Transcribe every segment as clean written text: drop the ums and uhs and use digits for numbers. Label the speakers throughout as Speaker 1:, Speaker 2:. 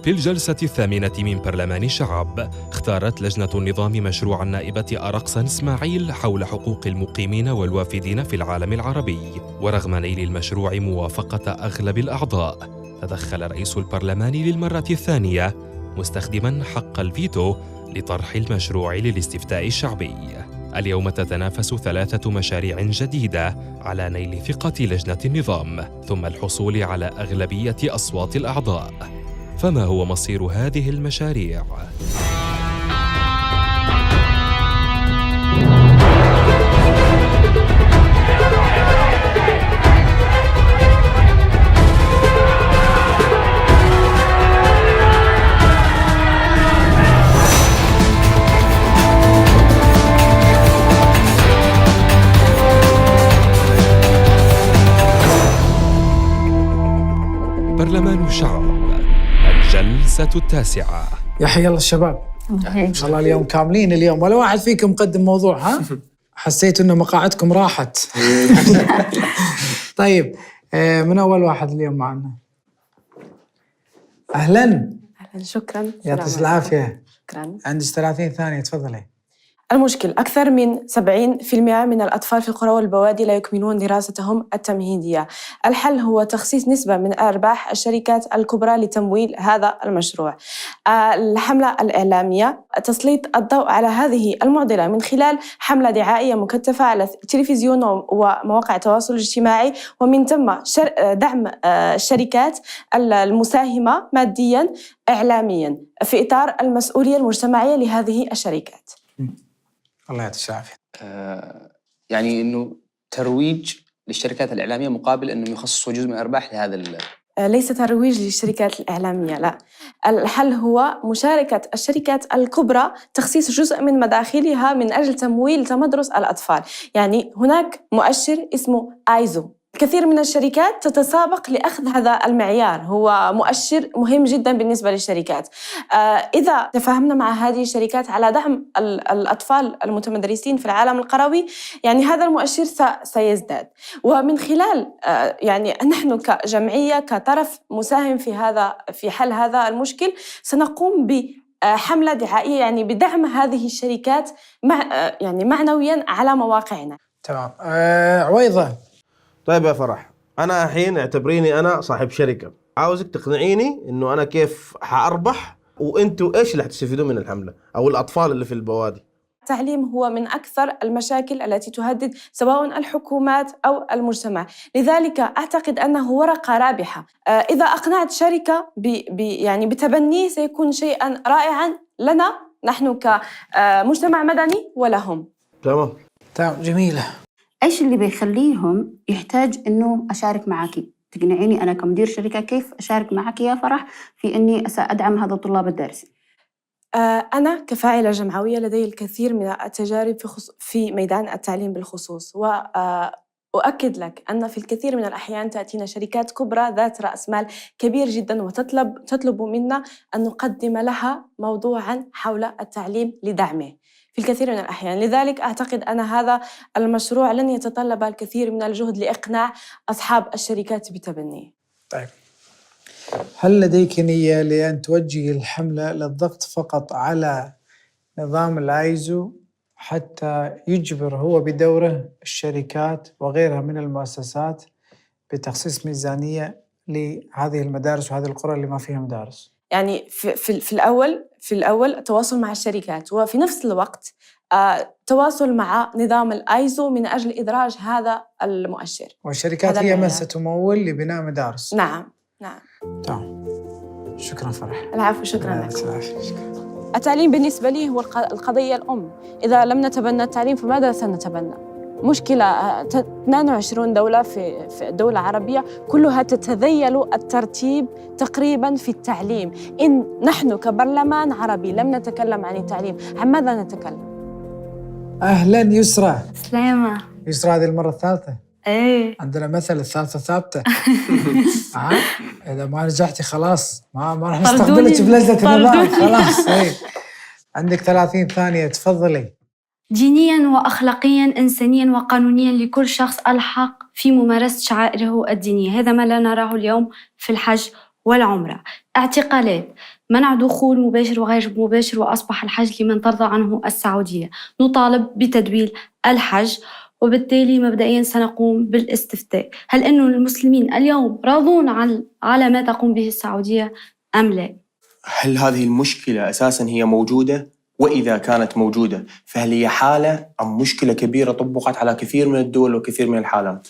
Speaker 1: في الجلسة الثامنة من برلمان الشعب، اختارت لجنة النظام مشروع النائبة أرقصان إسماعيل حول حقوق المقيمين والوافدين في العالم العربي. ورغم نيل المشروع موافقة أغلب الأعضاء، تدخل رئيس البرلمان للمرة الثانية مستخدماً حق الفيتو لطرح المشروع للاستفتاء الشعبي. اليوم تتنافس 3 مشاريع جديدة على نيل ثقة لجنة النظام ثم الحصول على أغلبية أصوات الأعضاء. فما هو مصير هذه المشاريع؟ برلمان الشعب، الجلسة التاسعة.
Speaker 2: يا حي الله الشباب، ما شاء الله اليوم كاملين اليوم، ولا واحد فيكم مقدم موضوع. ها حسيت انه مقاعدكم راحت. طيب، من اول واحد اليوم معنا؟ اهلا.
Speaker 3: شكرا.
Speaker 2: يعطيك العافيه.
Speaker 3: شكرا.
Speaker 2: عندك 30 ثانيه، تفضلي.
Speaker 3: المشكل أكثر من 70% من الأطفال في القرى والبوادي لا يكملون دراستهم التمهيدية. الحل هو تخصيص نسبة من أرباح الشركات الكبرى لتمويل هذا المشروع. الحملة الإعلامية تسليط الضوء على هذه المعضلة من خلال حملة دعائية مكثفة على التلفزيون ومواقع التواصل الاجتماعي، ومن ثم دعم الشركات المساهمة مادياً إعلامياً في إطار المسؤولية المجتمعية لهذه الشركات.
Speaker 2: الله يعطيك العافيه.
Speaker 4: يعني انه ترويج للشركات الاعلاميه مقابل انهم يخصصوا جزء من الارباح لهذا
Speaker 3: ليس ترويج للشركات الإعلامية، لا. الحل هو مشاركة الشركات الكبرى، تخصيص جزء من مداخلها من أجل تمويل تمدرس الأطفال. يعني هناك مؤشر اسمه آيزو، الكثير من الشركات تتسابق لأخذ هذا المعيار، هو مؤشر مهم جدا بالنسبة للشركات. إذا تفاهمنا مع هذه الشركات على دعم الأطفال المتمدرسين في العالم القروي، يعني هذا المؤشر سيزداد. ومن خلال يعني نحن كجمعية كطرف مساهم في حل هذا المشكل، سنقوم بحملة دعائية يعني بدعم هذه الشركات يعني معنويا على مواقعنا.
Speaker 2: تمام. عويضة.
Speaker 5: طيب يا فرح، أنا الحين اعتبريني أنا صاحب شركة، عاوزك تقنعيني إنه أنا كيف حأربح وإنتوا إيش اللي حتستفيدوا من الحملة أو الأطفال اللي في البوادي.
Speaker 3: التعليم هو من أكثر المشاكل التي تهدد سواء الحكومات أو المجتمع، لذلك أعتقد أنه ورقة رابحة. إذا أقنعت شركة يعني بتبنيه سيكون شيئا رائعا لنا نحن كمجتمع مدني ولهم.
Speaker 5: تمام
Speaker 2: جميلة.
Speaker 6: إيش اللي بيخليهم يحتاج إنه أشارك معاكي؟ تقنعيني أنا كمدير شركة كيف أشارك معاكي يا فرح في إني أدعم هذا الطلاب الدارسين؟
Speaker 3: أنا كفاعلة جمعوية لدي الكثير من التجارب في ميدان التعليم بالخصوص، وأؤكد لك أن في الكثير من الأحيان تأتينا شركات كبرى ذات رأس مال كبير جدا وتطلب منا أن نقدم لها موضوعا حول التعليم لدعمه في الكثير من الأحيان. لذلك أعتقد أن هذا المشروع لن يتطلب الكثير من الجهد لإقناع أصحاب الشركات بتبنيه.
Speaker 2: طيب، هل لديك نية لأن توجهي الحملة للضغط فقط على نظام الآيزو حتى يجبر هو بدوره الشركات وغيرها من المؤسسات بتخصيص ميزانية لهذه المدارس وهذه القرى اللي ما فيها مدارس؟
Speaker 3: يعني في الأول التواصل مع الشركات، وفي نفس الوقت تواصل مع نظام الآيزو من أجل إدراج هذا المؤشر.
Speaker 2: والشركات هي من ستمول لبناء مدارس؟
Speaker 3: نعم.
Speaker 2: تمام. شكرا فرح.
Speaker 3: العفو، شكرا لك. التعليم بالنسبة لي هو القضية الأم. إذا لم نتبنى التعليم فماذا سنتبنى؟ مشكلة 22 دولة في الدولة العربية كلها تتذيل الترتيب تقريباً في التعليم. إن نحن كبرلمان عربي لم نتكلم عن التعليم، عن ماذا نتكلم؟
Speaker 2: أهلاً يسرى.
Speaker 6: سلامة.
Speaker 2: يسرى هذه المرة الثالثة.
Speaker 6: إيه.
Speaker 2: عندنا مثل الثالثة ثابتة. إذا ما نجحتي خلاص ما راح نستقبلك في لجنة النظام خلاص. إيه. عندك 30 ثانية، تفضلي.
Speaker 7: دينياً وأخلاقياً إنسانياً وقانونياً لكل شخص الحق في ممارسة شعائره الدينية. هذا ما لا نراه اليوم في الحج والعمرة، اعتقالات، منع دخول مباشر وغير مباشر، وأصبح الحج لمن ترضى عنه السعودية. نطالب بتدويل الحج، وبالتالي مبدئيا سنقوم بالاستفتاء. هل أن المسلمين اليوم راضون على ما تقوم به السعودية أم لا؟
Speaker 8: هل هذه المشكلة أساساً هي موجودة؟ وإذا كانت موجودة فهل هي حالة أم مشكلة كبيرة طبقت على كثير من الدول وكثير من الحالات؟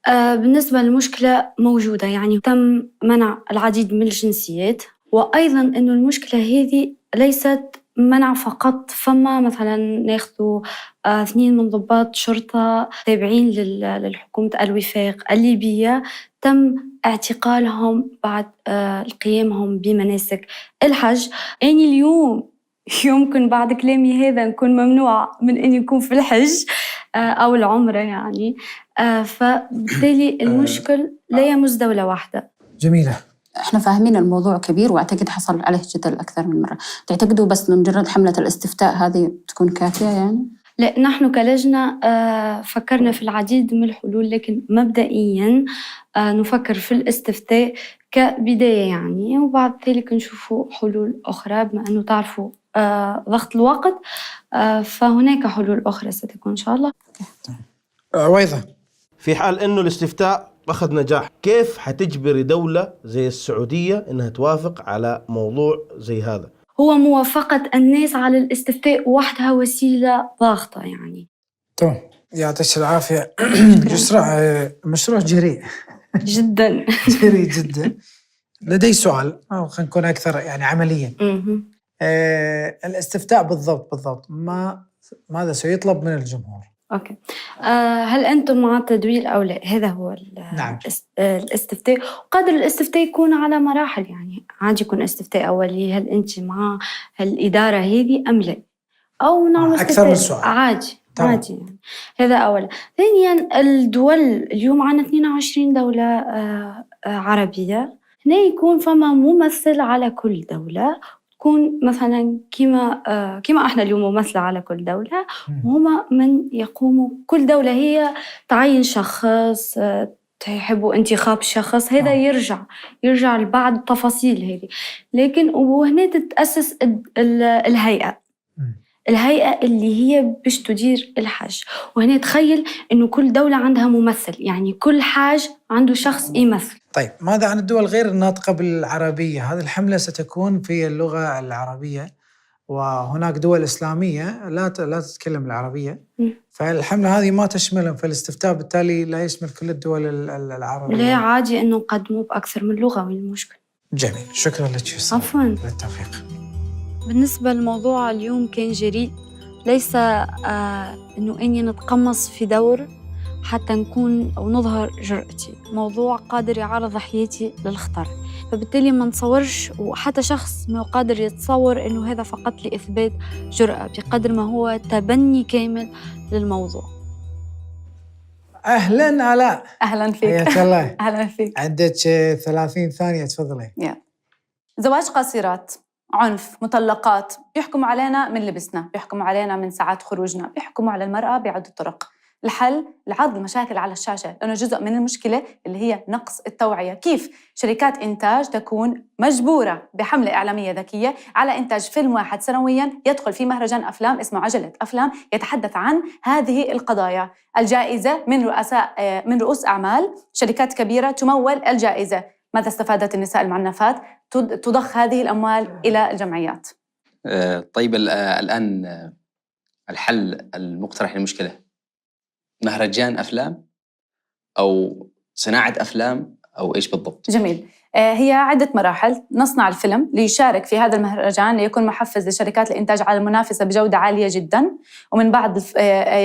Speaker 7: بالنسبة للمشكلة موجودة، يعني تم منع العديد من الجنسيات، وأيضاً أنه المشكلة هذه ليست منع فقط. فما مثلاً ناخذوا 2 من ضباط شرطة تابعين للحكومة الوفاق الليبية تم اعتقالهم بعد قيامهم بمناسك الحج. أني اليوم يمكن بعد كلامي هذا نكون ممنوع من أن يكون في الحج أو العمرة يعني. فبالتالي المشكل لا يمس دولة واحدة.
Speaker 2: جميلة.
Speaker 6: احنا فاهمين الموضوع كبير واعتقد حصل عليه جدل اكثر من مره. تعتقدوا بس مجرد حمله الاستفتاء هذه تكون كافيه يعني؟
Speaker 7: لا، نحن كلجنة فكرنا في العديد من الحلول، لكن مبدئياً نفكر في الاستفتاء كبداية يعني، وبعد ذلك نشوفوا حلول أخرى. بما أنه تعرفوا ضغط الوقت، فهناك حلول أخرى ستكون إن شاء الله.
Speaker 2: عويضة،
Speaker 5: في حال إنه الاستفتاء أخذ نجاح، كيف حتجبري دولة زي السعودية إنها توافق على موضوع زي هذا؟
Speaker 7: هو موافقة الناس على الاستفتاء وحدها وسيلة ضاغطة يعني.
Speaker 2: تمام، يعطيك العافية. مشروع جريء
Speaker 7: جداً.
Speaker 2: جريء جدا. لدي سؤال، أو خلينا نكون أكثر يعني عمليا. الاستفتاء بالضبط ماذا سيطلب من الجمهور؟
Speaker 7: أوكي. هل أنتم مع التدويل أو لا؟ هذا هو
Speaker 2: نعم.
Speaker 7: الاستفتاء. قدر الاستفتاء يكون على مراحل، يعني عادي يكون استفتاء أولي، هل أنت مع الإدارة هذه أم لا؟ أو نعمل
Speaker 2: أكثر من سؤال.
Speaker 7: عادي.
Speaker 2: طبعا.
Speaker 7: عادي يعني. هذا أولا. ثانيا، الدول اليوم عنا 22 دولة عربية، هنا يكون فما ممثل على كل دولة، تكون مثلا كما احنا اليوم ممثلة على كل دولة، وهما من يقوموا. كل دولة هي تعين شخص، تحبوا انتخاب شخص، هذا يرجع لبعض التفاصيل هذه. لكن وهنا تتأسس الهيئة اللي هي باش تدير الحج. وهنا تخيل إنه كل دولة عندها ممثل، يعني كل حاج عنده شخص يمثل.
Speaker 2: طيب، ماذا عن الدول غير الناطقة بالعربية؟ هذه الحملة ستكون في اللغة العربية، وهناك دول إسلامية لا تتكلم العربية. فالحملة هذه ما تشملهم، فالاستفتاء بالتالي لا يشمل كل الدول العربية.
Speaker 7: لا، عادي إنه نقدموا بأكثر من لغة، من المشكلة.
Speaker 2: جميل، شكرا لك.
Speaker 7: عفواً.
Speaker 2: بالتوفيق.
Speaker 7: بالنسبة للموضوع اليوم كان جريء، ليس إنه إني نتقمص في دور حتى نكون أو نظهر جرأتي. موضوع قادر يعرض حياتي للخطر، فبالتالي ما نتصورش، وحتى شخص ما قادر يتصور إنه هذا فقط لإثبات جرأة، بقدر ما هو تبني كامل للموضوع.
Speaker 2: أهلاً علاء.
Speaker 9: أهلاً فيك.
Speaker 2: حياك الله.
Speaker 9: أهلاً فيك.
Speaker 2: عندك 30 ثانية، تفضلي.
Speaker 9: زواج قاصرات، عنف، مطلقات، بيحكموا علينا من لبسنا، بيحكموا علينا من ساعات خروجنا، بيحكموا على المرأة بعدة طرق. الحل العرض المشاكل على الشاشة، لأنه جزء من المشكلة اللي هي نقص التوعية. كيف شركات إنتاج تكون مجبورة بحملة إعلامية ذكية على إنتاج فيلم واحد سنوياً يدخل في مهرجان أفلام اسمه عجلة أفلام، يتحدث عن هذه القضايا. الجائزة من رؤوس أعمال شركات كبيرة تمول الجائزة. ماذا استفادت النساء المعنفات؟ تضخ هذه الأموال إلى الجمعيات.
Speaker 4: طيب، الآن الحل المقترح للمشكلة مهرجان أفلام أو صناعة أفلام أو إيش بالضبط؟
Speaker 9: جميل. هي عدة مراحل. نصنع الفيلم ليشارك في هذا المهرجان، ليكون محفز لشركات الإنتاج على المنافسة بجودة عالية جداً، ومن بعد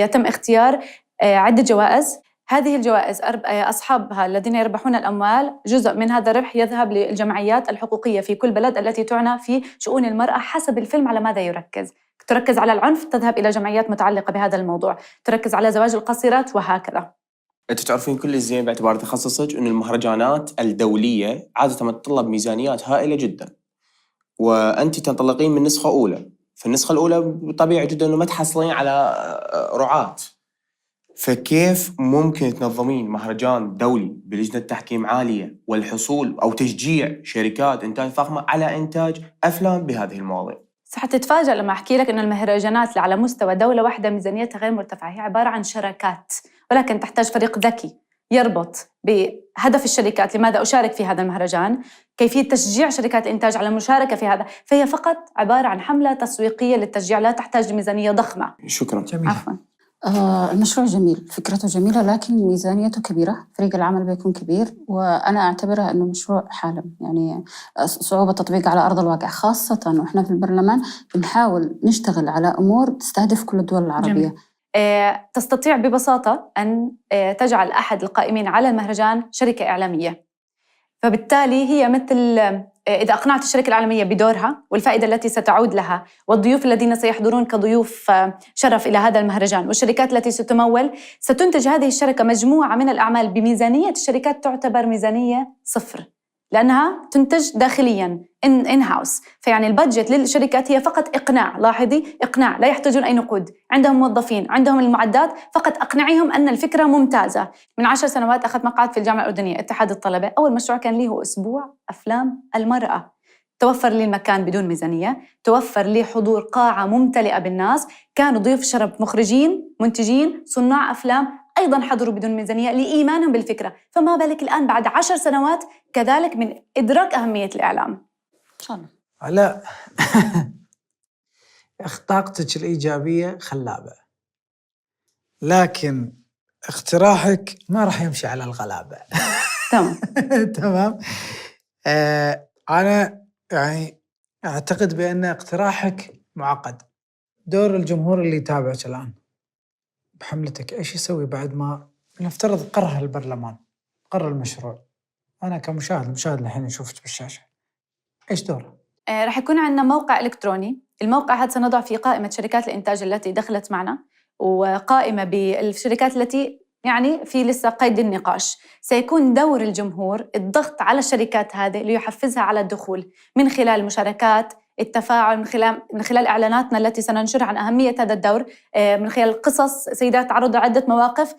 Speaker 9: يتم اختيار عدة جوائز. هذه الجوائز أصحابها الذين يربحون الأموال، جزء من هذا الربح يذهب للجمعيات الحقوقية في كل بلد التي تعنى في شؤون المرأة حسب الفيلم على ماذا يركز. تركز على العنف، تذهب إلى جمعيات متعلقة بهذا الموضوع. تركز على زواج القصيرات، وهكذا.
Speaker 8: أنتوا تعرفين كل الزين باعتبار تخصصك أن المهرجانات الدولية عادة تتطلب ميزانيات هائلة جدا، وأنت تنطلقين من نسخة أولى. في النسخة الأولى طبيعي جدا أنه ما تحصلين على رعاة. فكيف ممكن تنظمين مهرجان دولي بلجنة تحكيم عالية والحصول أو تشجيع شركات إنتاج فخمة على إنتاج أفلام بهذه المواضيع؟
Speaker 9: حتتفاجأ لما أحكي لك إنه المهرجانات اللي على مستوى دولة واحدة ميزانيتها غير مرتفعة هي عبارة عن شراكات، ولكن تحتاج فريق ذكي يربط بهدف الشركات، لماذا أشارك في هذا المهرجان، كيفية تشجيع شركات الإنتاج على المشاركة في هذا، فهي فقط عبارة عن حملة تسويقية للتشجيع، لا تحتاج لميزانية ضخمة.
Speaker 8: شكراً.
Speaker 2: جميل.
Speaker 9: عفواً.
Speaker 6: المشروع جميل، فكرته جميلة، لكن ميزانيته كبيرة، فريق العمل بيكون كبير، وأنا أعتبرها أنه مشروع حالم، يعني صعوبة تطبيق على أرض الواقع، خاصة وإحنا في البرلمان بنحاول نشتغل على أمور تستهدف كل الدول العربية.
Speaker 9: جميل. تستطيع ببساطة أن تجعل أحد القائمين على المهرجان شركة إعلامية، فبالتالي هي مثل إذا أقنعت الشركة الإعلامية بدورها والفائدة التي ستعود لها والضيوف الذين سيحضرون كضيوف شرف إلى هذا المهرجان والشركات التي ستمول، ستنتج هذه الشركة مجموعة من الأعمال بميزانية الشركات تعتبر ميزانية صفر، لأنها تنتج داخلياً in house. فيعني البادجت للشركات هي فقط إقناع، لاحظي إقناع، لا يحتاجون أي نقود، عندهم موظفين، عندهم المعدات، فقط أقنعيهم أن الفكرة ممتازة. من 10 سنوات أخذت مقعد في الجامعة الأردنية اتحاد الطلبة، أول مشروع كان لي هو أسبوع أفلام المرأة، توفر لي المكان بدون ميزانية، توفر لي حضور قاعة ممتلئة بالناس، كانوا ضيوف شرف مخرجين، منتجين، صناع أفلام، أيضاً حضروا بدون ميزانية لإيمانهم بالفكرة، فما بالك الآن بعد 10 سنوات كذلك من إدراك أهمية الإعلام.
Speaker 6: إن شاء الله.
Speaker 2: لا طاقتك الإيجابية خلابة، لكن اقتراحك ما راح يمشي على الغلابة.
Speaker 9: تمام.
Speaker 2: تمام. أنا يعني أعتقد بأن اقتراحك معقد. دور الجمهور اللي يتابعك الآن بحملتك إيش يسوي بعد ما نفترض قرر البرلمان، قرر المشروع، أنا كمشاهد، المشاهد الحين يشوفك بالشاشة، إيش دوره؟
Speaker 9: رح يكون عندنا موقع إلكتروني، الموقع هذا سنضع فيه قائمة شركات الإنتاج التي دخلت معنا وقائمة بالشركات التي يعني في لسه قيد النقاش. سيكون دور الجمهور الضغط على الشركات هذه ليحفزها على الدخول من خلال مشاركات، التفاعل، من خلال إعلاناتنا التي سننشرها عن أهمية هذا الدور، من خلال قصص سيدات تعرض عدة مواقف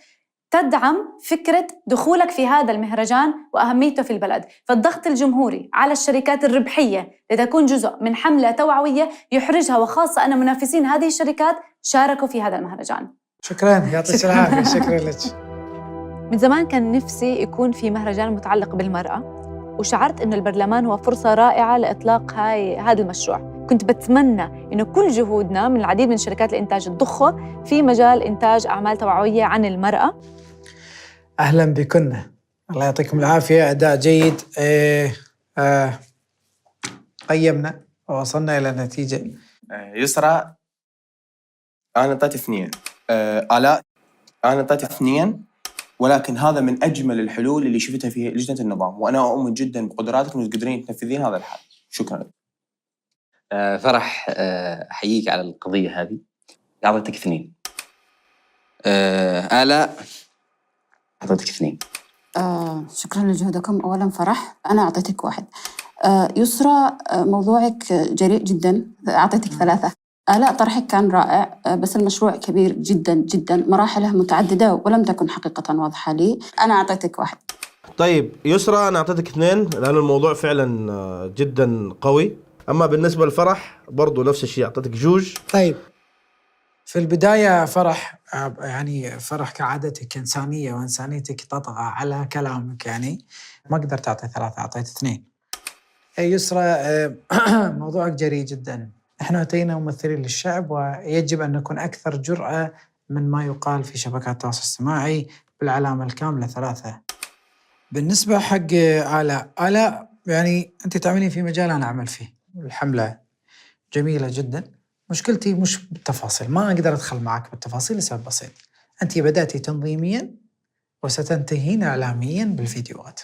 Speaker 9: تدعم فكرة دخولك في هذا المهرجان وأهميته في البلد. فالضغط الجمهوري على الشركات الربحية لتكون جزء من حملة توعوية يحرجها، وخاصة أن منافسين هذه الشركات شاركوا في هذا المهرجان.
Speaker 2: شكراً، يعطيك العافية. شكراً لك.
Speaker 9: من زمان كان نفسي يكون في مهرجان متعلق بالمرأة، وشعرت إنه البرلمان هو فرصة رائعة لإطلاق هذا المشروع. كنت بتمنى إنه كل جهودنا من العديد من شركات الإنتاج الضخة في مجال إنتاج أعمال توعوية عن المرأة.
Speaker 2: أهلاً بكم، الله يعطيكم العافية، أداء جيد. قيمنا ووصلنا إلى نتيجة.
Speaker 8: يسرى أنا أعطيت 2، آلاء أنا أعطيت 2، ولكن هذا من أجمل الحلول اللي شفتها في لجنة النظام، وأنا أؤمن جداً بقدراتكم وتقدرين تنفذين هذا الحل. شكراً.
Speaker 4: فرح، أحييك على القضية هذه، أعطيتك 2. آلاء أعطيتك 2.
Speaker 6: شكراً لجهودكم. أولاً فرح أنا أعطيتك 1. يسرى موضوعك جريء جداً، أعطيتك 3. آلاء طرحك كان رائع، بس المشروع كبير جداً جداً، مراحله متعددة ولم تكن حقيقة واضحة لي. أنا أعطيتك 1.
Speaker 5: طيب يسرى أنا أعطيتك 2 لأن الموضوع فعلا جدا قوي. أما بالنسبة لفرح برضو نفس الشيء، أعطيتك 2.
Speaker 2: طيب في البداية فرح، يعني فرح كعادتك إنسانية وإنسانيتك تطغى على كلامك، يعني ما قدرت أعطي 3، أعطيت 2. يسرى موضوعك جريء جدا، احنا أتينا ممثلين للشعب ويجب أن نكون أكثر جرأة من ما يقال في شبكات التواصل الاجتماعي بالعلامة الكاملة 3. بالنسبة حق آلاء يعني أنت تعملين في مجال أنا أعمل فيه، الحملة جميلة جدا، مشكلتي مش بالتفاصيل، ما أقدر أدخل معك بالتفاصيل لسبب بسيط، أنت بدأتي تنظيميا وستنتهين إعلاميا بالفيديوهات،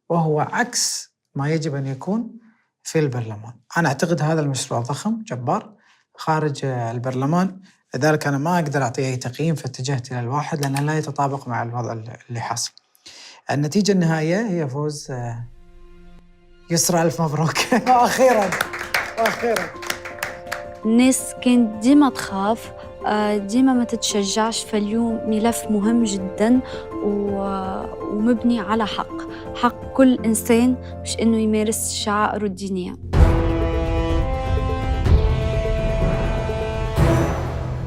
Speaker 2: وهو عكس ما يجب أن يكون في البرلمان. أنا أعتقد هذا المشروع ضخم جبار خارج البرلمان، لذلك أنا ما أقدر أعطيه أي تقييم، فاتجهت إلى 1 لأنه لا يتطابق مع الوضع اللي حاصل. النتيجة النهائية هي فوز يسرى، ألف مبروك. وأخيراً
Speaker 7: الناس كانت ديما تخاف ديما ما تتشجعش. فاليوم ملف مهم جدا ومبني على حق كل إنسان مش إنه يمارس شعائره الدينية.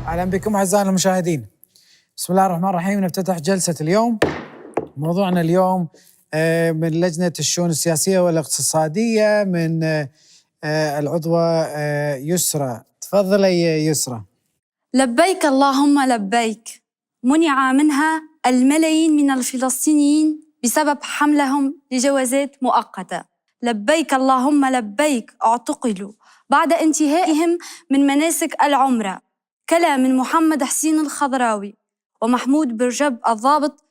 Speaker 2: أهلا بكم أعزائنا المشاهدين. بسم الله الرحمن الرحيم. نفتتح جلسة اليوم. موضوعنا اليوم من لجنة الشؤون السياسية والاقتصادية من العضوة يسرى. تفضلي يسرى.
Speaker 7: لبيك اللهم لبيك. منع منها الملايين من الفلسطينيين بسبب حملهم لجوازات مؤقتة. لبيك اللهم لبيك. اعتقلوا بعد انتهائهم من مناسك العمرة. كلا من محمد حسين الخضراوي ومحمود برجب الضابط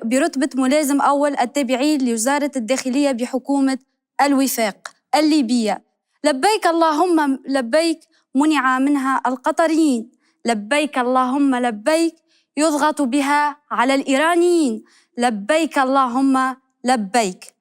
Speaker 7: برتبة ملازم أول التابعين لوزارة الداخلية بحكومة الوفاق الليبية. لبيك اللهم لبيك. منع منها القطريين. لبيك اللهم لبيك. يضغط بها على الإيرانيين. لبيك اللهم لبيك.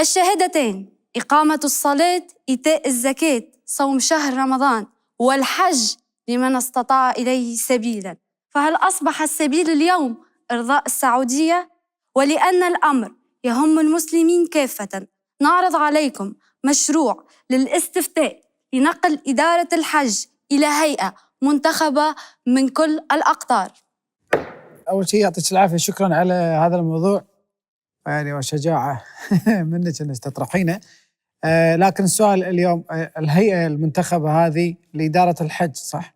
Speaker 7: الشهادتين، إقامة الصلاة، إيتاء الزكاة، صوم شهر رمضان، والحج لمن استطاع إليه سبيلا. فهل أصبح السبيل اليوم إرضاء السعودية؟ ولأن الأمر يهم المسلمين كافة، نعرض عليكم مشروع للاستفتاء لنقل إدارة الحج إلى هيئة منتخبة من كل الأقطار.
Speaker 2: أول شيء يعطيك العافية، شكرا على هذا الموضوع يعني وشجاعة منك أنك تطرحينه. لكن السؤال اليوم، الهيئة المنتخبة هذه لإدارة الحج صح؟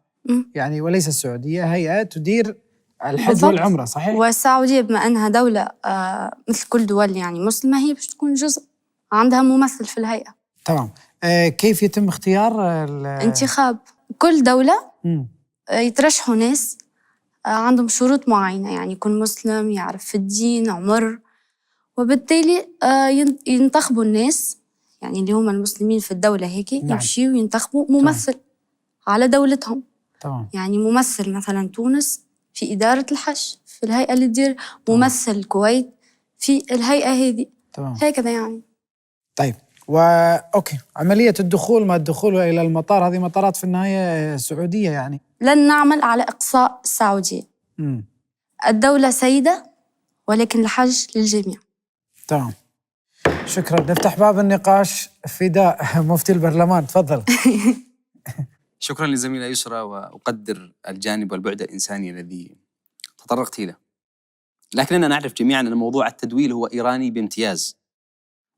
Speaker 2: يعني وليس السعودية، هيئة تدير الحج بالضبط. والعمرة صحيح؟
Speaker 7: والسعودية بما أنها دولة مثل كل دول يعني مسلمة، هي باش تكون جزء عندها ممثل في الهيئة.
Speaker 2: تمام. كيف يتم اختيار
Speaker 7: انتخاب كل دولة؟ يترشحوا ناس عندهم شروط معينة، يعني يكون مسلم، يعرف في الدين، عمر، وبالتالي ينتخبوا الناس يعني اللي هم المسلمين في الدولة هيك. نعم. يمشيوا ينتخبوا ممثل. طبعا. على دولتهم. طبعا. يعني ممثل مثلا تونس في إدارة الحج في الهيئة اللي تدير، ممثل الكويت في الهيئة هذه. طبعا. هكذا يعني.
Speaker 2: طيب أوكي، عملية الدخول ما الدخول إلى المطار، هذه مطارات في النهاية سعودية يعني.
Speaker 7: لن نعمل على إقصاء السعودية. الدولة سيدة ولكن الحج للجميع.
Speaker 2: تمام. شكرا. نفتح باب النقاش. فداء مفتي البرلمان تفضل.
Speaker 10: شكرا لزميلة يسرى، وأقدر الجانب والبعد الإنساني الذي تطرقت له، لكننا نعرف جميعا أن موضوع التدويل هو إيراني بامتياز،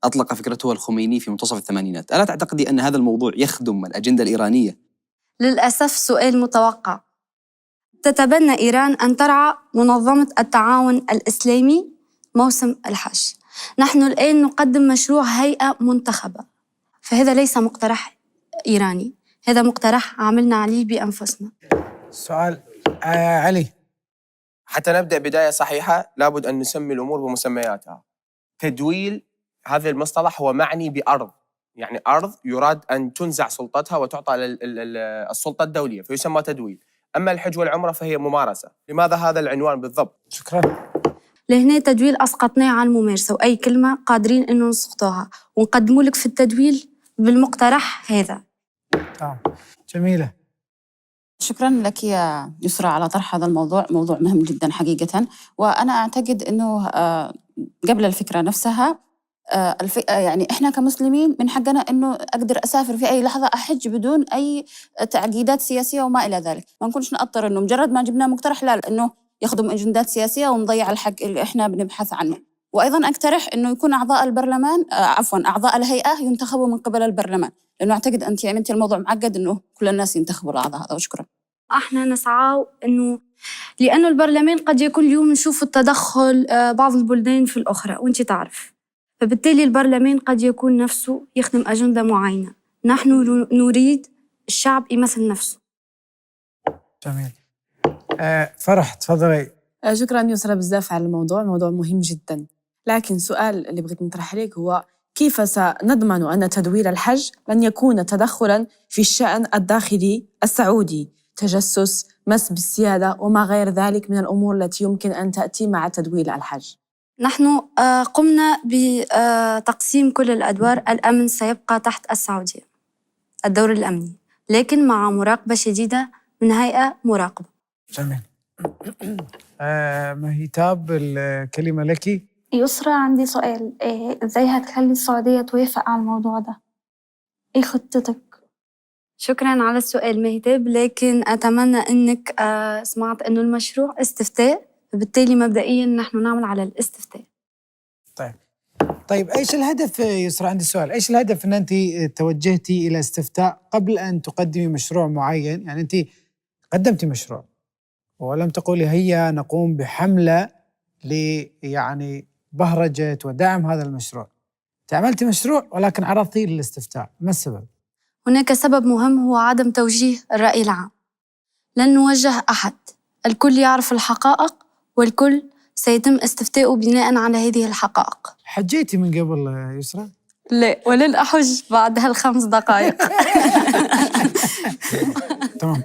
Speaker 10: أطلق فكرته الخميني في منتصف الثمانينات. ألا تعتقدي أن هذا الموضوع يخدم الأجندة الإيرانية؟
Speaker 7: للأسف سؤال متوقع. تتبنى إيران أن ترعى منظمة التعاون الإسلامي موسم الحج. نحن الآن نقدم مشروع هيئة منتخبة، فهذا ليس مقترح إيراني، هذا مقترح عملنا عليه بأنفسنا.
Speaker 2: سؤال علي.
Speaker 8: حتى نبدأ بداية صحيحة لابد أن نسمي الأمور بمسمياتها. تدويل هذا المصطلح هو معني بأرض، يعني أرض يراد أن تنزع سلطتها وتعطى السلطة الدولية فيسمى تدويل. أما الحج والعمرة فهي ممارسة. لماذا هذا العنوان بالضبط؟
Speaker 2: شكرا.
Speaker 7: لهنا تدويل أسقطناه عن الممارسة، وأي كلمة قادرين إنه نسقطوها ونقدموا لك في التدويل بالمقترح هذا.
Speaker 2: جميلة.
Speaker 6: شكراً لك يا يسرى على طرح هذا الموضوع، موضوع مهم جداً حقيقة. وأنا أعتقد أنه قبل الفكرة نفسها يعني إحنا كمسلمين من حقنا أنه أقدر أسافر في أي لحظة أحج بدون أي تعقيدات سياسية وما إلى ذلك. ما نكونش نأطر أنه مجرد ما جبنا مقترح لا أنه يخدم أجندات سياسية ونضيع الحق اللي إحنا بنبحث عنه. وأيضاً أقترح أنه يكون أعضاء البرلمان أعضاء الهيئة ينتخبوا من قبل البرلمان، لأنه أعتقد أنت عملتي الموضوع معقد أنه كل الناس ينتخبوا الأعضاء هذا. وشكرا.
Speaker 7: احنا نسعى أنه لأنه البرلمان قد يكون اليوم نشوف التدخل بعض البلدان في الأخرى وأنت تعرف، فبالتالي البرلمان قد يكون نفسه يخدم أجندة معينة. نحن نريد الشعب يمثل نفسه.
Speaker 2: جميل. فرح تفضلي.
Speaker 11: شكرا يسرى بزاف على الموضوع، موضوع مهم جدا. لكن سؤال اللي بغيت نطرح عليك هو كيف سنضمن أن تدوير الحج لن يكون تدخلاً في الشأن الداخلي السعودي، تجسس، مس بالسيادة وما غير ذلك من الأمور التي يمكن أن تأتي مع تدوير الحج؟
Speaker 7: نحن قمنا بتقسيم كل الأدوار. الأمن سيبقى تحت السعودية، الدور الأمني، لكن مع مراقبة شديدة من هيئة مراقبة.
Speaker 2: جميل. مهيتاب الكلمة لك.
Speaker 12: يسرى، عندي سؤال. ازاي هتخلي السعودية توافق على الموضوع ده؟ ايه خطتك؟
Speaker 7: شكراً على السؤال مهتاب، لكن أتمنى أنك سمعت أنه المشروع استفتاء، فبالتالي مبدئياً نحن نعمل على الاستفتاء.
Speaker 2: طيب ايش الهدف يسرى؟ عندي سؤال، ايش الهدف ان انت توجهتي الى استفتاء قبل ان تقدمي مشروع معين؟ يعني انت قدمتي مشروع ولم تقولي هيا نقوم بحملة يعني بهرجة ودعم هذا المشروع. عملتي مشروع ولكن عرضتيه للاستفتاء، ما السبب؟
Speaker 7: هناك سبب مهم هو عدم توجيه الرأي العام. لن نوجه أحد، الكل يعرف الحقائق والكل سيتم استفتاؤه بناء على هذه الحقائق.
Speaker 2: حجيتي من قبل يسرى؟
Speaker 7: لا، ولن أحج بعد هال5 دقائق.
Speaker 2: تمام.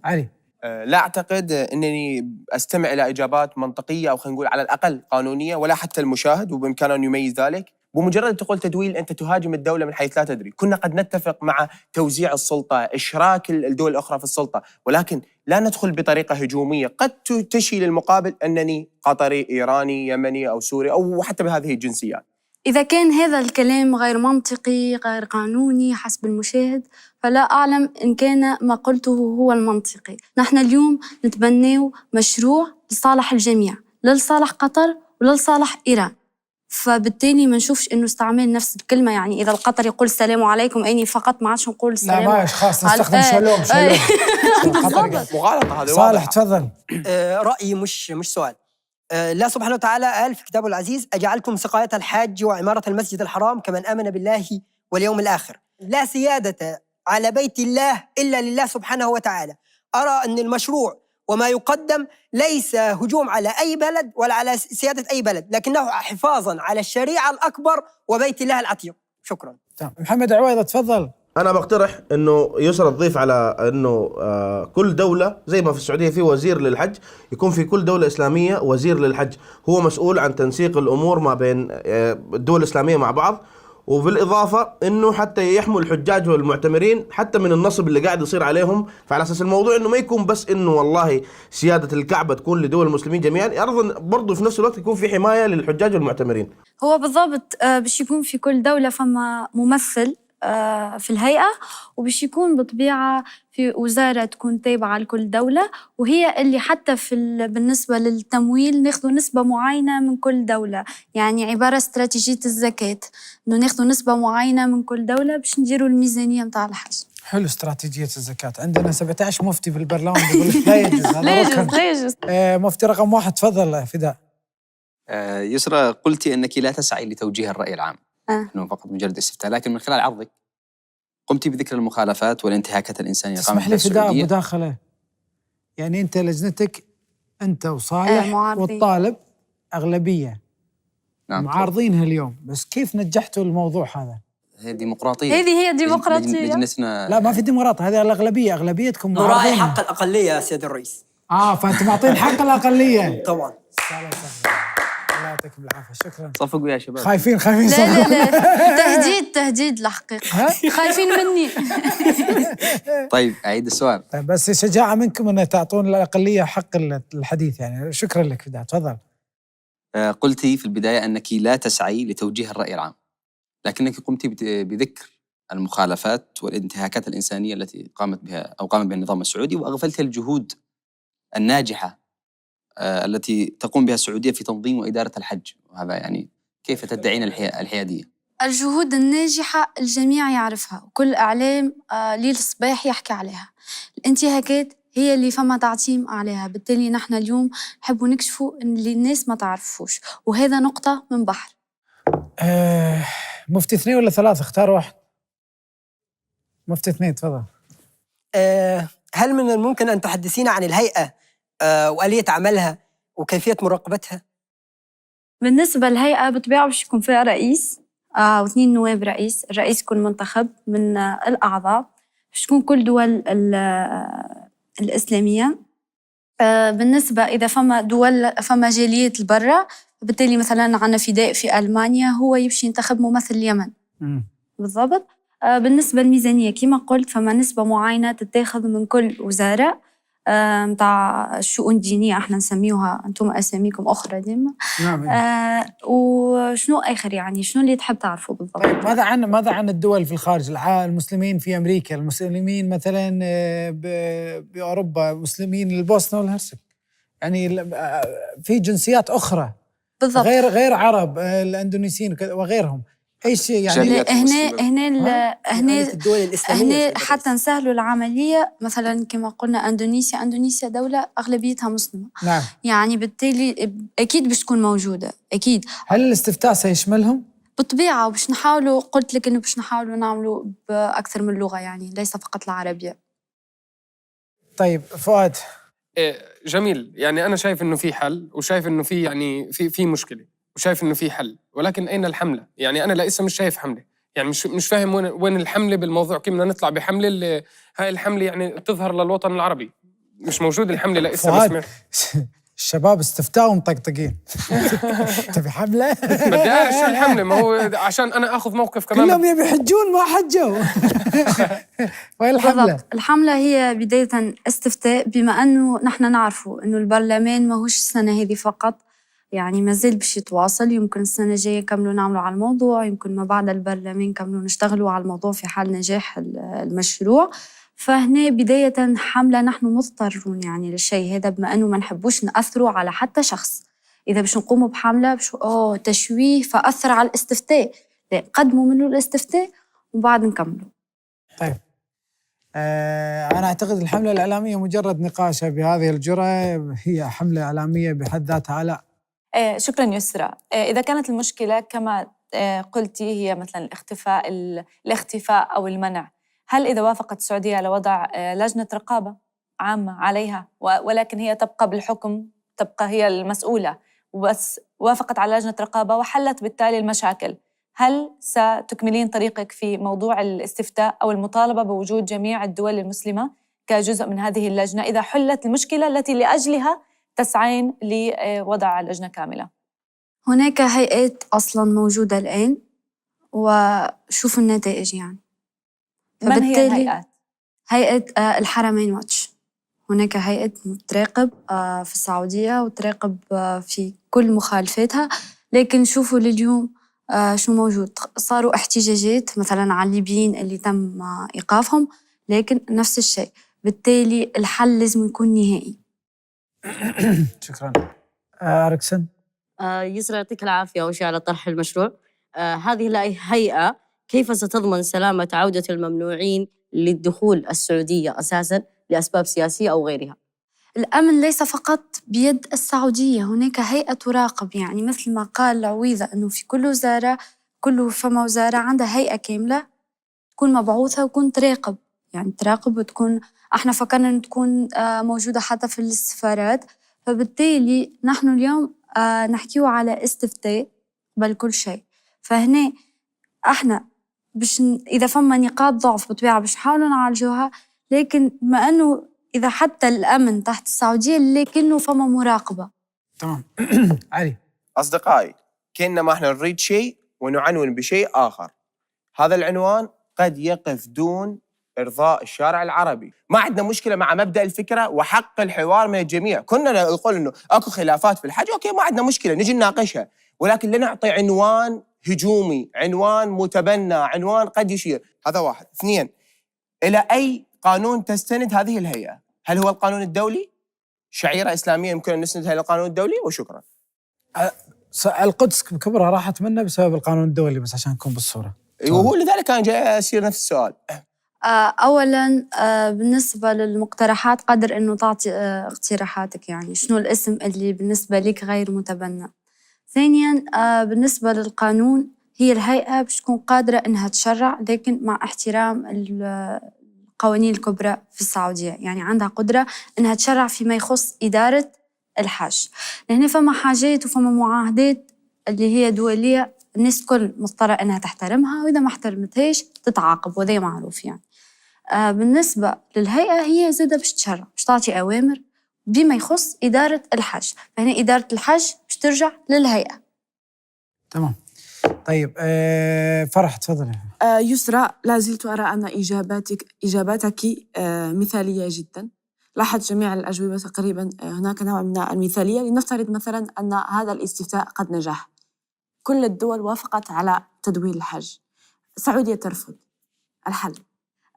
Speaker 2: علي.
Speaker 8: لا أعتقد أنني أستمع إلى إجابات منطقية أو خلينا نقول على الأقل قانونية، ولا حتى المشاهد وبإمكانه أن يميز ذلك. بمجرد تقول تدويل أنت تهاجم الدولة من حيث لا تدري. كنا قد نتفق مع توزيع السلطة، إشراك الدول الأخرى في السلطة، ولكن لا ندخل بطريقة هجومية قد تشي للمقابل أنني قطري، إيراني، يمني أو سوري أو حتى بهذه الجنسيات.
Speaker 7: إذا كان هذا الكلام غير منطقي غير قانوني حسب المشاهد، فلا أعلم إن كان ما قلته هو المنطقي. نحن اليوم نتبناه مشروع لصالح الجميع، لا لصالح قطر ولا لصالح إيران، فبالتالي ما نشوفش إنه استعمال نفس الكلمة. يعني إذا القطري يقول السلام عليكم أني فقط ما عادش نقول السلام.
Speaker 2: لا ما خلاص نستخدم شالوم.
Speaker 8: مغالطة هذه.
Speaker 2: صالح تفضل.
Speaker 13: رأيي مش سؤال. الله سبحانه وتعالى قال في كتابه العزيز: أجعلكم سقاية الحاج وعمارة المسجد الحرام كمن آمن بالله واليوم الآخر. لا سيادة على بيت الله إلا لله سبحانه وتعالى. أرى أن المشروع وما يقدم ليس هجوم على أي بلد ولا على سيادة أي بلد، لكنه حفاظاً على الشريعة الأكبر وبيت الله العتيق. شكراً.
Speaker 2: محمد عويضة تفضل.
Speaker 5: أنا بقترح إنه يسرى تضيف على إنه كل دولة زي ما في السعودية في وزير للحج، يكون في كل دولة إسلامية وزير للحج، هو مسؤول عن تنسيق الأمور ما بين الدول الإسلامية مع بعض. وبالإضافة إنه حتى يحموا الحجاج والمعتمرين حتى من النصب اللي قاعد يصير عليهم. فعلى أساس الموضوع إنه ما يكون بس إنه والله سيادة الكعبة تكون لدول المسلمين جميعا، أيضا برضو في نفس الوقت يكون في حماية للحجاج والمعتمرين.
Speaker 7: هو بالضبط باش يكون في كل دولة فما ممثل في الهيئة، وباش يكون بطبيعة في وزارة تكون تابعة لكل دولة، وهي اللي حتى بالنسبة للتمويل ناخذ نسبة معينة من كل دولة. يعني عبارة استراتيجية الزكاة، إنه ناخذ نسبة معينة من كل دولة باش نديروا الميزانية متاع الحج.
Speaker 2: حلو استراتيجية الزكاة. عندنا 17 مفتي في البرلمان بيقول لا يجوز.
Speaker 3: لا يجوز.
Speaker 2: مفتي رقم 1 تفضل فداء.
Speaker 10: يسرى، قلتي أنك لا تسعي لتوجيه الرأي العام، أنه فقط مجرد استفتاء، لكن من خلال عرضك قمتي بذكر المخالفات والانتهاكات الإنسانية.
Speaker 2: اسمح لي فداء مداخلة. يعني أنت لجنتك أنت وصالح والطالب أغلبية. نعم. معارضينها اليوم، بس كيف نجحتوا الموضوع هذا؟
Speaker 10: هي ديمقراطية.
Speaker 7: هذه هي ديمقراطية.
Speaker 10: لجنتنا
Speaker 2: لا ما في ديمقراطية، هذه الأغلبية، أغلبيتكم معارضين.
Speaker 13: نراعي حق الأقلية يا سيد الرئيس.
Speaker 2: فأنتم معطين حق الأقلية.
Speaker 13: طبعا.
Speaker 2: الله يعطيكم العافية. شكرا.
Speaker 10: صفقوا يا شباب.
Speaker 2: خايفين
Speaker 7: لا تهديد الحقيقة. خايفين مني.
Speaker 10: طيب أعيد السؤال.
Speaker 2: طيب بس شجاعة منكم أن تعطون الأقلية حق الحديث. يعني شكرا لك فداء. تفضل.
Speaker 10: قلتي في البداية أنك لا تسعي لتوجيه الرأي العام، لكنك قمت بذكر المخالفات والانتهاكات الإنسانية التي قام بها النظام السعودي، وأغفلت الجهود الناجحة التي تقوم بها السعودية في تنظيم وإدارة الحج. وهذا يعني كيف تدعين الحيادية؟
Speaker 7: الجهود الناجحة الجميع يعرفها، وكل إعلام ليل الصباح يحكي عليها. الانتهاكات هي اللي فما تعتيم عليها، بالتالي نحن اليوم نحبوا نكشفوا اللي الناس ما تعرفوش، وهذا نقطة من بحر.
Speaker 2: مفتي 2 ولا 3؟ اختار واحد. مفتي 2 تفضل.
Speaker 13: هل من الممكن أن تحدثينا عن الهيئة وآلية عملها وكيفية مراقبتها؟
Speaker 7: بالنسبة للهيئة بطبيعة باش يكون فيها رئيس و2 نواب رئيس. الرئيس يكون منتخب من الأعضاء، باش تكون كل دول الإسلامية. بالنسبة إذا فما جاليات البرة، بالتالي مثلا عنا فداء في ألمانيا هو يمشي ينتخب ممثل اليمن. بالضبط. بالنسبة للميزانية كما قلت فما نسبة معينة تتاخذ من كل وزارة متاع الشؤون الدينية، احنا نسميوها، انتم اساميكم اخرى ديما.
Speaker 2: نعم.
Speaker 7: وشنو اخر يعني شنو اللي تحب تعرفه بالضبط؟
Speaker 2: طيب ماذا عن الدول في الخارج، المسلمين في امريكا، المسلمين مثلا باوروبا، مسلمين البوسنه والهرسك، يعني في جنسيات اخرى
Speaker 7: بالضبط
Speaker 2: غير عرب، الاندونيسيين وغيرهم، اي شيء يعني
Speaker 7: هنا
Speaker 13: الدول الإسلامية
Speaker 7: هنا حتى نسهلوا العملية. مثلا كما قلنا اندونيسيا دولة اغلبيتها مسلمة.
Speaker 2: نعم.
Speaker 7: يعني بالتالي اكيد باش تكون موجودة اكيد.
Speaker 2: هل الاستفتاء سيشملهم؟
Speaker 7: بالطبيعة، وباش نحاولوا، قلت لك انه باش نحاولوا نعملوا باكثر من لغة، يعني ليس فقط العربية.
Speaker 2: طيب فؤاد.
Speaker 14: جميل، يعني أنا شايف إنه في حل، وشايف إنه في يعني في مشكلة، وشايف إنه في حل، ولكن أين الحملة؟ يعني أنا لسه مش شايف حملة، يعني مش فاهم وين الحملة بالموضوع. كيف بدنا نطلع بحملة اللي هاي الحملة يعني تظهر للوطن العربي؟ مش موجود الحملة لسه. بس
Speaker 2: الشباب استفتاء ومطقطقين. تبي حملة؟
Speaker 14: بدي أعرف شو الحملة، ما هو عشان أنا آخذ موقف كمان.
Speaker 2: كلهم يبي يحجون ما حجوا. وين الحملة؟
Speaker 7: بالضبط. الحملة هي بداية استفتاء، بما أنه نحن نعرفوا أنه البرلمان ماهوش السنة هذه فقط، يعني ما زال باش يتواصل. يمكن السنة الجاية نكملوا نعملوا على الموضوع، يمكن ما بعد البرلمان نكملوا نشتغلوا على الموضوع في حال نجاح المشروع. فهنا بداية حملة نحن مضطرون يعني للشيء هذا، بما أنه ما نحبوش نأثروا على حتى شخص. إذا باش نقوموا بحملة باش تشويه فأثر على الاستفتاء، لا، قدموا منه الاستفتاء وبعد نكملوا.
Speaker 2: طيب أنا أعتقد الحملة الإعلامية مجرد نقاشها بهذه الجرأة هي حملة إعلامية بحد ذاتها. لا
Speaker 3: شكرا يسرى. إذا كانت المشكلة كما قلتي هي مثلا الاختفاء أو المنع، هل إذا وافقت السعودية على وضع لجنة رقابة عامة عليها، ولكن هي تبقى بالحكم، تبقى هي المسؤولة، وبس وافقت على لجنة رقابة وحلت بالتالي المشاكل، هل ستكملين طريقك في موضوع الاستفتاء أو المطالبة بوجود جميع الدول المسلمة كجزء من هذه اللجنة إذا حلت المشكلة التي لأجلها تسعين لوضع لجنة كاملة؟
Speaker 7: هناك هيئات أصلاً موجودة الآن وشوفوا النتائج يعني.
Speaker 3: من هي الهيئات؟
Speaker 7: هيئة الحرمين واتش. هناك هيئة تراقب في السعودية وتراقب في كل مخالفاتها، لكن شوفوا لليوم شو موجود. صاروا احتجاجات مثلاً على الليبيين اللي تم إيقافهم، لكن نفس الشيء. بالتالي الحل لازم يكون نهائي.
Speaker 2: شكراً. أركسن.
Speaker 15: يسرى يعطيك العافية أول شيء على طرح المشروع. هذه الهيئة كيف ستضمن سلامة عودة الممنوعين للدخول السعودية أساساً لأسباب سياسية أو غيرها؟
Speaker 7: الأمن ليس فقط بيد السعودية، هناك هيئة تراقب. يعني مثل ما قال عويضة أنه في كل وزارة، كل فما وزارة عندها هيئة كاملة تكون مبعوثة وتكون تراقب، يعني تراقب وتكون، احنا فكرنا أن تكون موجودة حتى في السفارات. فبالتالي نحن اليوم نحكيه على استفتاء قبل كل شيء. فهنا احنا إذا فما نقاط ضعف بطبيعة باش نحاولوا نعالجوها، لكن بما أنه إذا حتى الأمن تحت السعودية لكنه فما مراقبة.
Speaker 2: تمام. علي.
Speaker 8: أصدقائي، كأنما احنا نريد شيء ونعنون بشيء آخر. هذا العنوان قد يقف دون إرضاء الشارع العربي. ما عندنا مشكلة مع مبدأ الفكرة وحق الحوار من الجميع. كنا نقول إنه أكو خلافات في الحج، أوكي ما عندنا مشكلة نجي نناقشها، ولكن لا نعطي عنوان هجومي، عنوان متبنى، عنوان قد يشير. هذا واحد. اثنين، إلى أي قانون تستند هذه الهيئة؟ هل هو القانون الدولي؟ شعيرة إسلامية يمكن أن نسندها إلى القانون الدولي؟ وشكرا.
Speaker 2: القدس كبرها راحت منه بسبب القانون الدولي، بس عشان نكون بالصورة.
Speaker 8: وهو لذلك كان جاي أسير نفس السؤال.
Speaker 7: أولاً بالنسبة للمقترحات قدر أنه تعطي اقتراحاتك، يعني شنو الاسم اللي بالنسبة لك غير متبنى. ثانياً بالنسبة للقانون، هي الهيئة باش تكون قادرة أنها تشرع، لكن مع احترام القوانين الكبرى في السعودية. يعني عندها قدرة أنها تشرع فيما يخص إدارة الحج، لأن فما حاجات وفما معاهدات اللي هي دولية الناس الكل مضطرة أنها تحترمها، وإذا ما احترمتهاش تتعاقب، وذي معروف يعني. بالنسبة للهيئة هي زادة باش تشرع، باش تعطي أوامر بما يخص إدارة الحج. فهنا إدارة الحج باش ترجع للهيئة.
Speaker 2: تمام. طيب فرح تفضل.
Speaker 11: يسرى، لا زلت أرى أن إجاباتك مثالية جدا. لاحظ جميع الأجوبة تقريبا هناك نوع من المثالية. لنفترض مثلا أن هذا الاستفتاء قد نجح، كل الدول وافقت على تدوير الحج، السعودية ترفض، الحل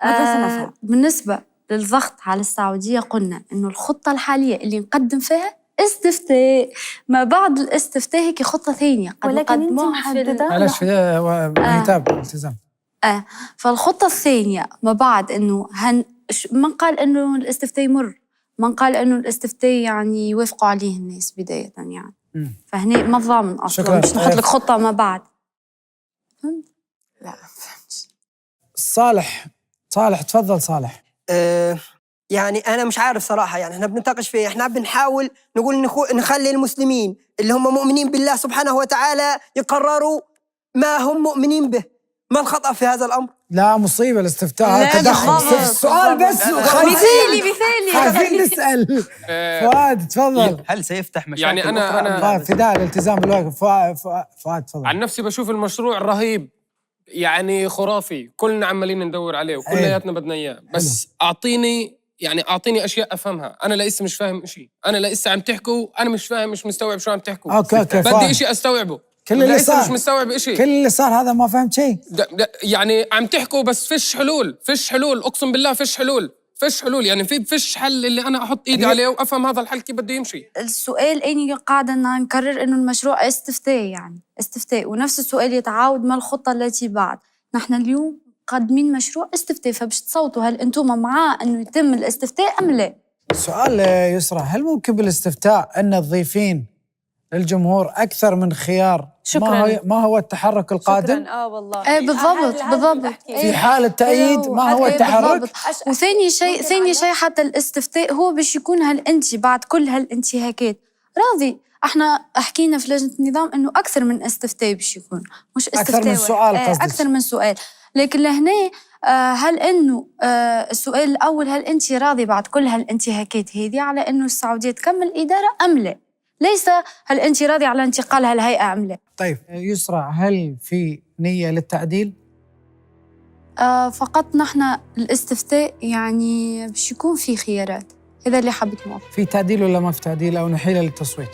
Speaker 11: ماذا سنفعل؟
Speaker 7: بالنسبة للضغط على السعودية قلنا إنه الخطة الحالية اللي نقدم فيها استفتاء، ما بعد الاستفتاء هيك خطة ثانية قد نقدموها في
Speaker 2: معلش في كتاب التزام.
Speaker 7: فالخطة الثانية ما بعد إنه من قال إنه الاستفتاء يمر، من قال إنه الاستفتاء يعني يوافقوا عليه الناس بداية يعني. فهني ما ضامن أصلاً مش نحط لك خطة ما بعد.
Speaker 11: لا فهمت.
Speaker 2: صالح تفضل. صالح
Speaker 13: يعني أنا مش عارف صراحة، يعني إحنا بنتناقش فيه، إحنا بنحاول نقول نخلي المسلمين اللي هم مؤمنين بالله سبحانه وتعالى يقرروا ما هم مؤمنين به. ما الخطأ في هذا الأمر؟
Speaker 2: لا مصيبة الاستفتاء، هذا تدخل السؤال بس
Speaker 7: مثالي
Speaker 2: خايفين نسأل. فؤاد تفضل.
Speaker 10: هل سيفتح مشاكل
Speaker 14: يعني أنا
Speaker 2: فداء الالتزام بالواقع. فؤاد تفضل.
Speaker 14: عن نفسي بشوف المشروع رهيب، يعني خرافي، كلنا عمالين ندور عليه وكلياتنا بدنا إياه، بس أعطيني أشياء أفهمها. أنا لسه مش فاهم إشي، أنا لسه عم تحكوا، أنا مش فاهم، مش مستوعب شو عم تحكوا.
Speaker 2: أوكي
Speaker 14: بدي إشي أستوعبه.
Speaker 2: كل اللي صار
Speaker 14: مش مستوعب إشي.
Speaker 2: كل اللي صار هذا ما فهمت شيء.
Speaker 14: يعني عم تحكوا بس فيش حلول، أقسم بالله فيش حلول، يعني فيش حل اللي أنا أحط إيدي عليه وأفهم هذا الحل كيف بده يمشي.
Speaker 7: السؤال أني قاعدة نكرر إنه المشروع استفتاء، يعني استفتاء، ونفس السؤال يتعاود ما الخطة التي بعد. نحن اليوم قادمين مشروع استفتاء، فبش تصوتوا هل أنتم مع أنه يتم الاستفتاء أم لا؟
Speaker 2: السؤال يسرى، هل ممكن بالاستفتاء أن تضيفين للجمهور أكثر من خيار؟
Speaker 3: شكراً.
Speaker 2: ما هو التحرك القادم؟
Speaker 3: شكراً. والله
Speaker 7: ايه بالضبط.
Speaker 2: في حال التأييد ما هو التحرك؟
Speaker 7: وثاني شيء حتى الاستفتاء هو باش يكون هل أنت بعد كل هالانتهاكات راضي؟ احنا حكينا في لجنة النظام انه اكثر من استفتاء باش يكون، مش استفتاء
Speaker 2: اكثر من سؤال قصدك.
Speaker 7: اكثر من سؤال. لكن لهنا هل انه السؤال الاول، هل انت راضي بعد كل هالانتهاكات هذه على انه السعودية تكمل إدارة ام لا؟ ليس هل انت راضي على انتقال هالهيئة ام لا؟
Speaker 2: طيب يسرى، هل في نية للتعديل؟
Speaker 7: فقط نحن الاستفتاء يعني باش يكون في خيارات، هذا اللي حبيت نوضح.
Speaker 2: في تعديل ولا ما في تعديل أو نحيله للتصويت؟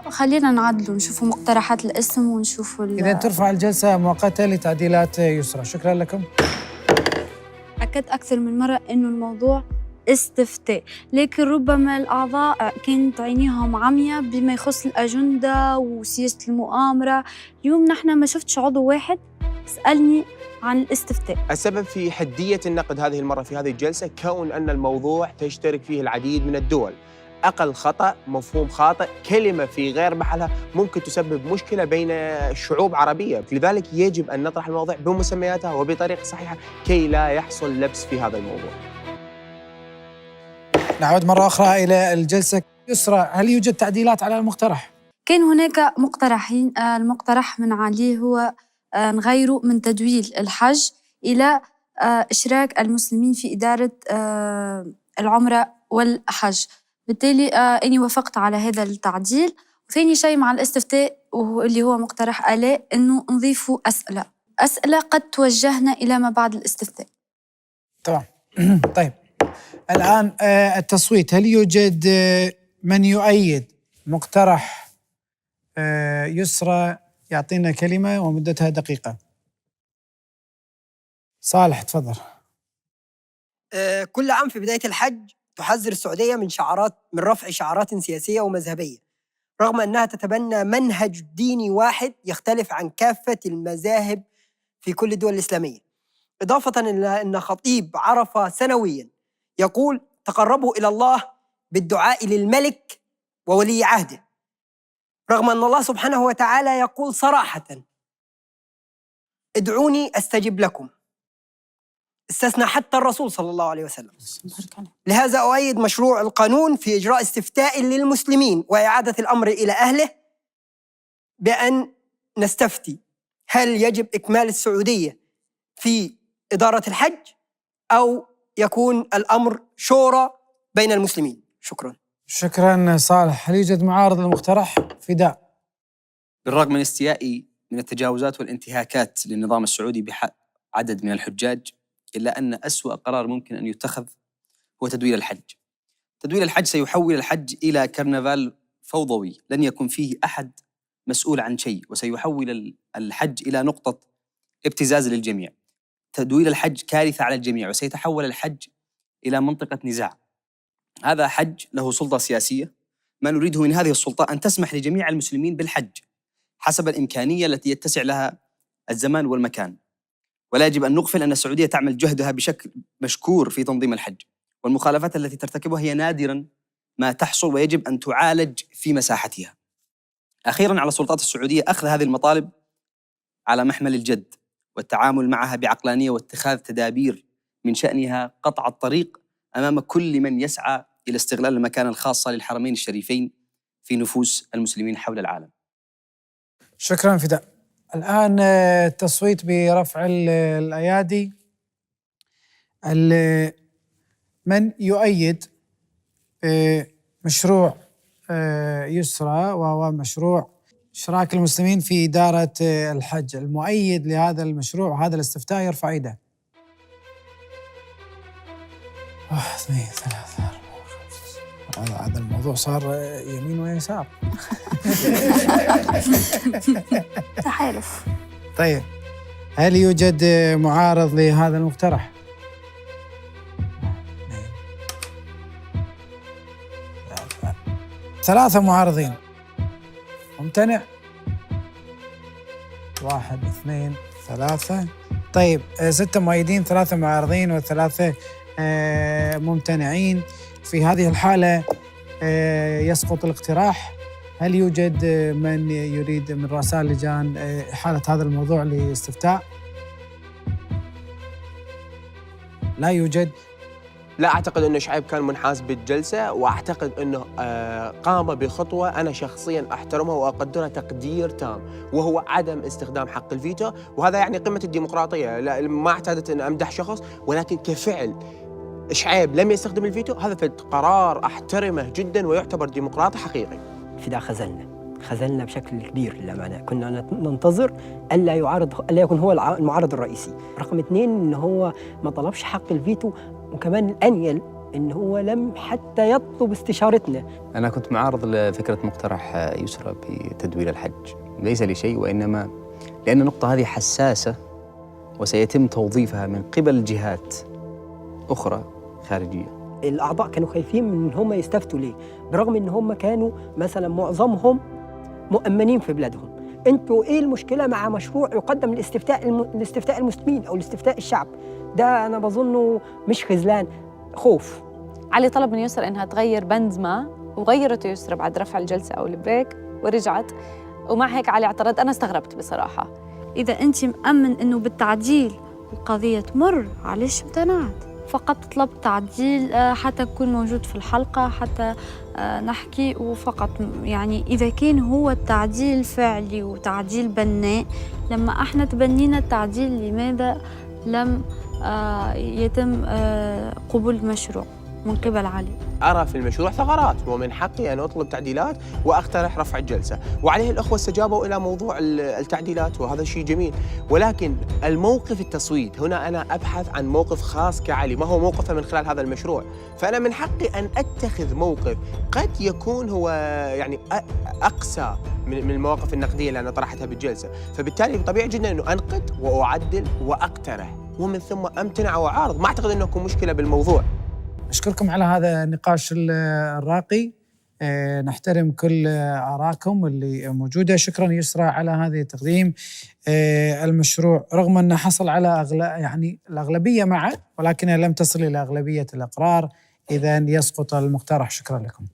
Speaker 7: خلينا نعدلوا، نشوفوا مقترحات الاسم ونشوفوا
Speaker 2: إذا ترفع الجلسة مؤقتة لتعديلات يسرى. شكرا لكم.
Speaker 7: أكدت أكثر من مرة إنه الموضوع استفتاء، لكن ربما الأعضاء كانت عينيهم عمية بما يخص الأجندة وسياسة المؤامرة. اليوم نحن ما شفتش عضو واحد سألني عن الاستفتاء.
Speaker 8: السبب في حدية النقد هذه المرة في هذه الجلسة كون أن الموضوع تشترك فيه العديد من الدول. أقل خطأ، مفهوم خاطئ، كلمة في غير محلها ممكن تسبب مشكلة بين شعوب عربية، لذلك يجب أن نطرح المواضيع بمسمياتها وبطريقة صحيحة كي لا يحصل لبس في هذا الموضوع.
Speaker 2: نعود مرة أخرى إلى الجلسة. يسرى، هل يوجد تعديلات على المقترح؟
Speaker 7: كان هناك مقترحين. المقترح من عليه هو نغيره من تدويل الحج إلى إشراك المسلمين في إدارة العمرة والحج. بالتالي أني وافقت على هذا التعديل. وثاني شيء مع الاستفتاء واللي هو مقترح آلاء إنه نضيفوا أسئلة قد توجهنا إلى ما بعد الاستفتاء.
Speaker 2: تمام. طيب الآن التصويت، هل يوجد من يؤيد مقترح يسرى؟ يعطينا كلمة ومدتها دقيقة. صالح تفضل.
Speaker 13: كل عام في بداية الحج تحذر السعودية من رفع شعارات سياسية ومذهبية، رغم أنها تتبنى منهج ديني واحد يختلف عن كافة المذاهب في كل الدول الإسلامية، إضافة إلى أن خطيب عرفة سنويا يقول تقربوا إلى الله بالدعاء للملك وولي عهده، رغم أن الله سبحانه وتعالى يقول صراحة ادعوني أستجب لكم، استثنى حتى الرسول صلى الله عليه وسلم. لهذا أؤيد مشروع القانون في إجراء استفتاء للمسلمين وإعادة الأمر إلى أهله بأن نستفتي هل يجب إكمال السعودية في إدارة الحج أو يكون الأمر شورى بين المسلمين. شكرا.
Speaker 2: شكرا صالح. هل يوجد معارض للمقترح؟ فداء.
Speaker 10: بالرغم من استيائي من التجاوزات والانتهاكات للنظام السعودي بحق عدد من الحجاج، إلا أن أسوأ قرار ممكن أن يتخذ هو تدوير الحج. تدوير الحج سيحول الحج إلى كرنفال فوضوي لن يكون فيه أحد مسؤول عن شيء، وسيحول الحج إلى نقطة ابتزاز للجميع. تدوير الحج كارثة على الجميع، وسيتحول الحج إلى منطقة نزاع. هذا حج له سلطة سياسية، ما نريده من هذه السلطة أن تسمح لجميع المسلمين بالحج حسب الإمكانية التي يتسع لها الزمان والمكان. ولا يجب أن نغفل أن السعودية تعمل جهدها بشكل مشكور في تنظيم الحج، والمخالفات التي ترتكبها هي نادراً ما تحصل ويجب أن تعالج في مساحتها. أخيراً، على السلطات السعودية أخذ هذه المطالب على محمل الجد والتعامل معها بعقلانية واتخاذ تدابير من شأنها قطع الطريق أمام كل من يسعى إلى استغلال المكانة الخاصة للحرمين الشريفين في نفوس المسلمين حول العالم.
Speaker 2: شكرا فداء. الآن التصويت برفع الأيادي. من يؤيد مشروع يسرى وهو مشروع إشراك المسلمين في إدارة الحج؟ المؤيد لهذا المشروع وهذا الاستفتاء يرفع يده. 1 2 3 4 5. هذا الموضوع صار يمين ويسار.
Speaker 12: تحالف.
Speaker 2: طيب، هل يوجد معارض لهذا المقترح؟ 3 معارضين. ممتنع؟ 1 2 3. طيب، 6 مؤيدين، 3 معارضين و3 ممتنعين. في هذه الحالة يسقط الاقتراح. هل يوجد من يريد من رؤساء اللجان إحالة هذا الموضوع لاستفتاء؟ لا يوجد.
Speaker 8: لا أعتقد أنه شعيب كان منحاز بالجلسة، وأعتقد أنه قام بخطوة أنا شخصياً أحترمها وأقدرها تقدير تام، وهو عدم استخدام حق الفيتو. وهذا يعني قمة الديمقراطية. لا، ما اعتادت أن أمدح شخص، ولكن كفعل شعيب لم يستخدم الفيتو، هذا قرار أحترمه جداً ويعتبر ديمقراطي حقيقي.
Speaker 13: فداء خذلنا بشكل كبير للأمانة. كنا ننتظر ألا يكون هو المعارض الرئيسي. رقم 2 إن هو ما طلبش حق الفيتو، وكمان الأنيل إن هو لم حتى يطلب استشارتنا.
Speaker 10: أنا كنت معارض لفكرة مقترح يسرى بتدوير الحج، ليس لشيء وإنما لأن النقطة هذه حساسة وسيتم توظيفها من قبل جهات أخرى خارجية.
Speaker 13: الأعضاء كانوا خايفين من هم يستفتوا ليه، برغم إن هم كانوا مثلا معظمهم مؤمنين في بلادهم. أنتوا إيه المشكلة مع مشروع يقدم لاستفتاء المسلمين أو لاستفتاء الشعب؟ ده أنا بظنه مش خذلان، خوف.
Speaker 9: علي طلب من يسرى إنها تغير بند ما، وغيرت يسرى بعد رفع الجلسة أو البريك ورجعت، ومع هيك علي اعترض. أنا استغربت بصراحة.
Speaker 7: إذا أنت مأمن إنه بالتعديل القضية تمر، علاش امتنعت؟ فقط طلبت تعديل حتى يكون موجود في الحلقة، حتى نحكي. وفقط يعني إذا كان هو التعديل فعلي وتعديل بناء، لما احنا تبنينا التعديل لماذا لم يتم قبول المشروع من قبل علي؟
Speaker 8: أرى في المشروع ثغرات، ومن حقي أن أطلب تعديلات وأقترح رفع الجلسة، وعليه الأخوة استجابوا إلى موضوع التعديلات، وهذا شيء جميل. ولكن الموقف التصويت هنا أنا أبحث عن موقف خاص كعلي، ما هو موقفه من خلال هذا المشروع. فأنا من حقي أن أتخذ موقف قد يكون هو يعني أقسى من المواقف النقدية اللي أنا طرحتها بالجلسة. فبالتالي طبيعي جدا أنه أنقد وأعدل وأقترح، ومن ثم أمتنع وأعارض. ما أعتقد أنه يكون مشكلة بالموضوع.
Speaker 2: أشكركم على هذا النقاش الراقي. نحترم كل آراءكم اللي موجودة. شكرا يسرى على هذه التقديم. المشروع رغم أنه حصل على يعني الأغلبية معه، ولكنها لم تصل إلى أغلبية الأقرار، إذن يسقط المقترح. شكرا لكم.